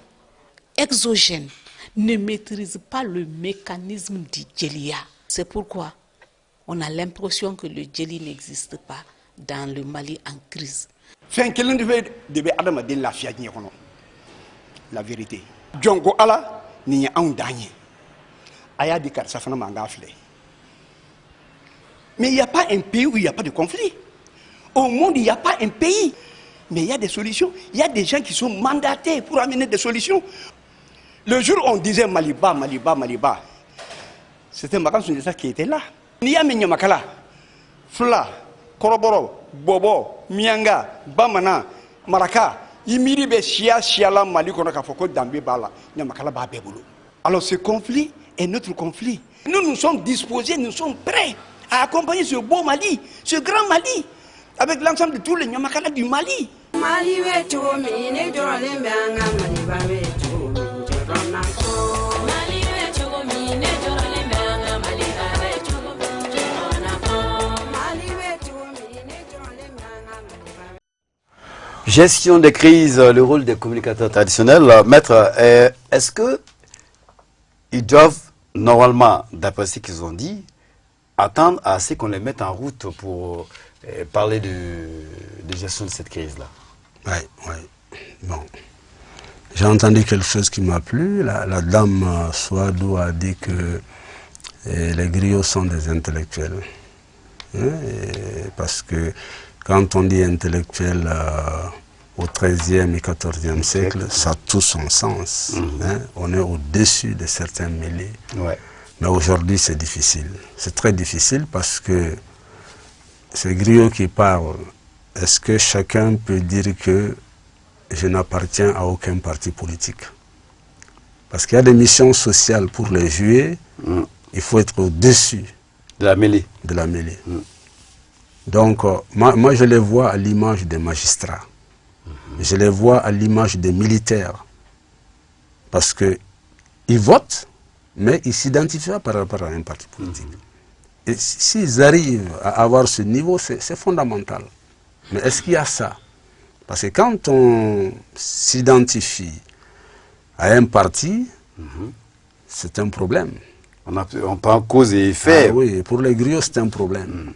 exogènes, ne maîtrisent pas le mécanisme du Djelia. C'est pourquoi on a l'impression que le Djeli n'existe pas dans le Mali en crise. La vérité. Djongo ala ni ya un danye. Aya di karsafana mangafle. Mais il n'y a pas un pays où il n'y a pas de conflit. Au monde, il n'y a pas un pays. Mais il y a des solutions. Il y a des gens qui sont mandatés pour amener des solutions. Le jour où on disait Maliba, c'était Makam Sundesa qui était là. Niyame Nyamakala, Fla, Koroboro, Bobo, Mianga, Bamana, Maraka, Imiribe Shia Mali Konaka Foko Dambi Bala, Nyamakala Babebulu. Alors ce conflit est notre conflit. Nous sommes disposés, nous sommes prêts à accompagner ce beau Mali, ce grand Mali, avec l'ensemble de tous les Nyamakala du Mali. Gestion des crises, le rôle des communicateurs traditionnels. Maître, est-ce que ils doivent, normalement, d'après ce qu'ils ont dit, attendre à ce qu'on les mette en route pour parler de gestion de cette crise-là? Oui. Bon. J'ai entendu quelque chose qui m'a plu. La dame Souadou a dit que les griots sont des intellectuels. Parce que quand on dit intellectuel au XIIIe et XIVe siècle, ça a tout son sens. On est au-dessus de certains mêlés. Mais aujourd'hui, c'est difficile. C'est très difficile parce que ces griots qui parlent, est-ce que chacun peut dire que je n'appartiens à aucun parti politique? Parce qu'il y a des missions sociales pour les jouer, il faut être au-dessus de la mêlée. Donc, moi, je les vois à l'image des magistrats. Je les vois à l'image des militaires. Parce qu'ils votent, mais ils ne s'identifient pas par rapport à un parti politique. Et s'ils arrivent à avoir ce niveau, c'est fondamental. Mais est-ce qu'il y a ça? Parce que quand on s'identifie à un parti, c'est un problème. On prend cause et effet. Ah oui, pour les griots, c'est un problème.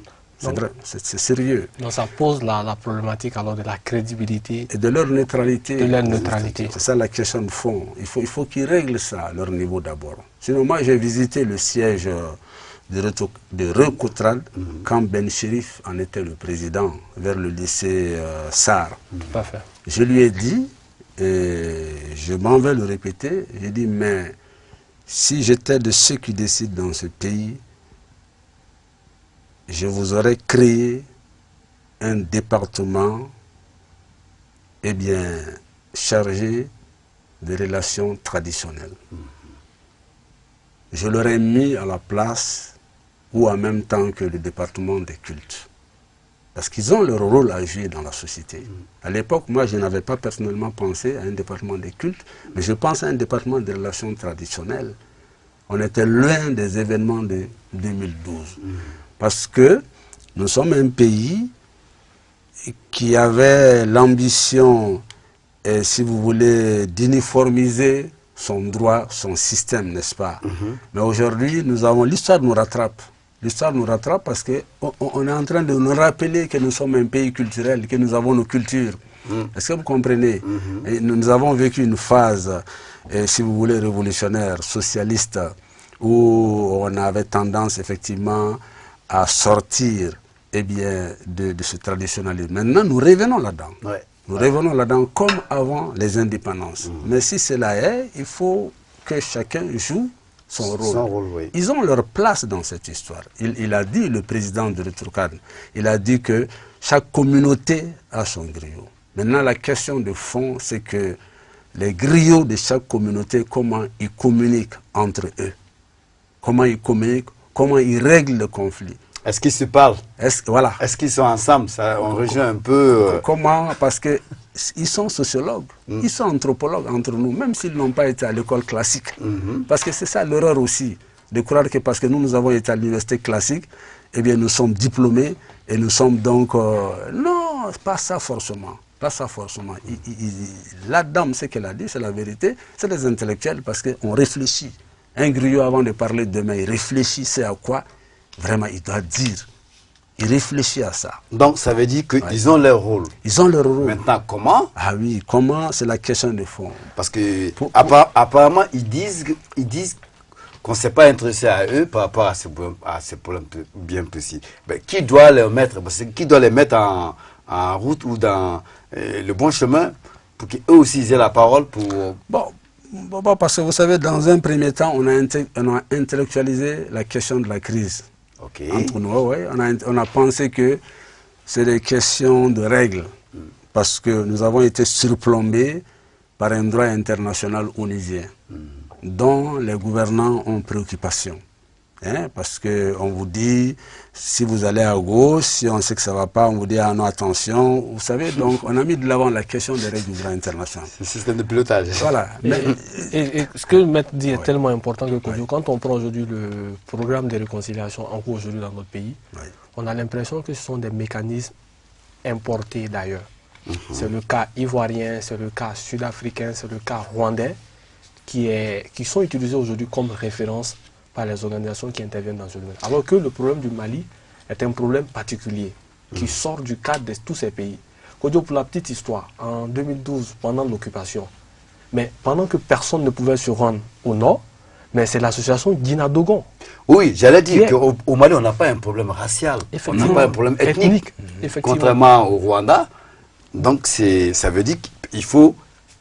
C'est sérieux. Donc ça pose la problématique alors de la crédibilité. Et de leur neutralité. De leur neutralité. C'est ça la question de fond. Il faut qu'ils règlent ça à leur niveau d'abord. Sinon, moi, j'ai visité le siège de Recoutrade quand Ben Chérif en était le président, vers le lycée Sarr. Parfait. Je lui ai dit, et je m'en vais le répéter, j'ai dit, mais si j'étais de ceux qui décident dans ce pays, je vous aurais créé un département chargé de relations traditionnelles. Je l'aurais mis à la place ou en même temps que le département des cultes. Parce qu'ils ont leur rôle à jouer dans la société. À l'époque, moi, je n'avais pas personnellement pensé à un département des cultes, mais je pense à un département des relations traditionnelles. On était loin des événements de 2012. Parce que nous sommes un pays qui avait l'ambition, si vous voulez, d'uniformiser son droit, son système, n'est-ce pas? Mais aujourd'hui, nous avons l'histoire nous rattrape. L'histoire nous rattrape parce qu'on est en train de nous rappeler que nous sommes un pays culturel, que nous avons nos cultures. Est-ce que vous comprenez? Et nous avons vécu une phase, si vous voulez, révolutionnaire, socialiste, où on avait tendance effectivement à sortir de ce traditionnalisme. Maintenant, nous revenons là-dedans. Nous revenons là-dedans comme avant les indépendances. Mais si cela est, il faut que chacun joue son rôle. Ils ont leur place dans cette histoire. Il a dit, le président de Recoutrade, il a dit que chaque communauté a son griot. Maintenant, la question de fond, c'est que les griots de chaque communauté, comment ils communiquent entre eux. Comment ils communiquent, comment ils règlent le conflit. Est-ce qu'ils se parlent? Voilà. Est-ce qu'ils sont ensemble? Ça, on rejoint un peu... Comment? Parce qu'ils sont sociologues, ils sont anthropologues entre nous, même s'ils n'ont pas été à l'école classique. Parce que c'est ça l'erreur aussi, de croire que parce que nous avons été à l'université classique, nous sommes diplômés et nous sommes donc... non, pas ça forcément. Pas ça forcément. La dame, ce qu'elle a dit, c'est la vérité, c'est les intellectuels parce qu'on réfléchit. Un griot, avant de parler demain, il réfléchit, c'est à quoi vraiment il doit dire. Il réfléchit à ça. Donc ça veut dire qu'ils ont leur rôle. Ils ont leur rôle. Maintenant, comment? Ah oui, comment? C'est la question de fond. Parce que apparemment, ils disent qu'on ne s'est pas intéressé à eux par rapport à ces problèmes bien précis. Mais qui doit les mettre? Qui doit les mettre en route ou dans le bon chemin pour qu'eux aussi aient la parole pour... Bon, parce que vous savez, dans un premier temps, on a intellectualisé la question de la crise. Entre nous, on a pensé que c'est des questions de règles, parce que nous avons été surplombés par un droit international onusien, dont les gouvernants ont préoccupation. Parce qu'on vous dit, si vous allez à gauche, si on sait que ça ne va pas, on vous dit, ah non, attention. Vous savez, donc on a mis de l'avant la question des règles du droit international. C'est le système de pilotage. Voilà. Et ce que le maître dit est tellement important que quand on prend aujourd'hui le programme de réconciliation en cours aujourd'hui dans notre pays, on a l'impression que ce sont des mécanismes importés d'ailleurs. C'est le cas ivoirien, c'est le cas sud-africain, c'est le cas rwandais qui sont utilisés aujourd'hui comme référence par les organisations qui interviennent dans ce domaine. Alors que le problème du Mali est un problème particulier qui sort du cadre de tous ces pays. Kodio, pour la petite histoire, en 2012, pendant l'occupation, mais pendant que personne ne pouvait se rendre au nord, mais c'est l'association Guinadogon. Oui, j'allais dire qu'au Mali, on n'a pas un problème racial, on n'a pas un problème ethnique. Contrairement au Rwanda. Donc ça veut dire qu'il faut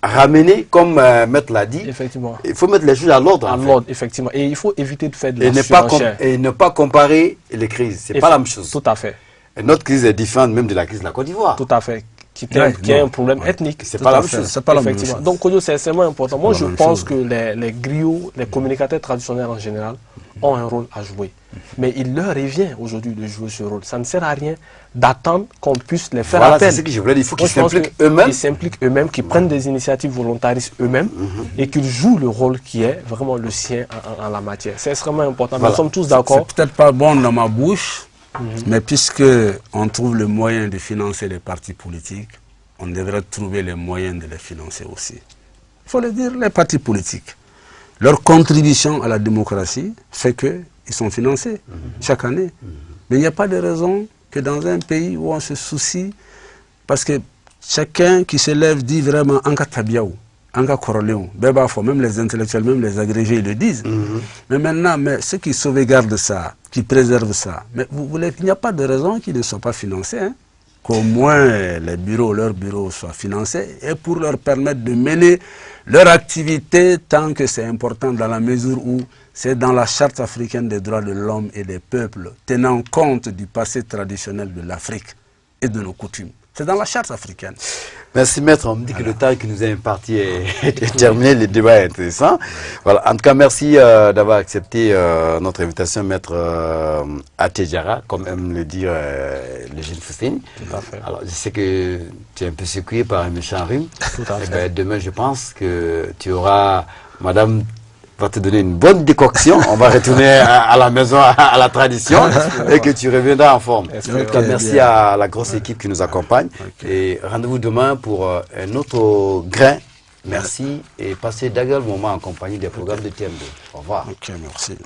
ramener, comme Maître l'a dit, il faut mettre les choses à l'ordre. À l'ordre, effectivement. Et il faut éviter de faire de la surenchère. Et ne pas comparer les crises. Ce n'est pas la même chose. Tout à fait. Et notre crise est différente même de la crise de la Côte d'Ivoire. Tout à fait. Qui a un problème ethnique. C'est pas la même chose. C'est pas la même chose. Donc, c'est extrêmement important. Moi, je pense que les griots, les communicateurs traditionnels en général, ont un rôle à jouer. Mais il leur revient aujourd'hui de jouer ce rôle. Ça ne sert à rien d'attendre qu'on puisse les faire appel. C'est ce que je voulais dire. Il faut qu'ils s'impliquent eux-mêmes. Qu'ils s'impliquent eux-mêmes, qu'ils prennent des initiatives volontaristes eux-mêmes et qu'ils jouent le rôle qui est vraiment le sien en la matière. C'est extrêmement important. Nous sommes tous d'accord. C'est peut-être pas bon dans ma bouche, mais puisque on trouve le moyen de financer les partis politiques, on devrait trouver les moyens de les financer aussi. Il faut le dire, les partis politiques. Leur contribution à la démocratie fait qu'ils sont financés chaque année. Mais il n'y a pas de raison que dans un pays où on se soucie, parce que chacun qui se lève dit vraiment « Anka tabiaou ». Même les intellectuels, même les agrégés, ils le disent. Mais maintenant, ceux qui sauvegardent ça, qui préservent ça, mais il n'y a pas de raison qu'ils ne soient pas financés. Hein. Qu'au moins leurs bureaux soient financés et pour leur permettre de mener leur activité tant que c'est important dans la mesure où c'est dans la Charte africaine des droits de l'homme et des peuples, tenant compte du passé traditionnel de l'Afrique et de nos coutumes. C'est dans la Charte africaine. Merci maître, on me dit que le temps qui nous est imparti est terminé, le débat est intéressant. Voilà. En tout cas, merci d'avoir accepté notre invitation, maître Atejara, comme aime le dire le jeune Fousseini. Tout à fait. Alors, je sais que tu es un peu secoué par un méchant rhume. Tout à fait. Demain, je pense que tu auras, madame va te donner une bonne décoction, on va retourner à la maison, à la tradition, et que tu reviendras en forme. En tout cas, merci à la grosse équipe qui nous accompagne. Et rendez-vous demain pour un autre grain. Merci et passez d'agréables moments en compagnie des programmes de TM2. Au revoir. Ok, merci.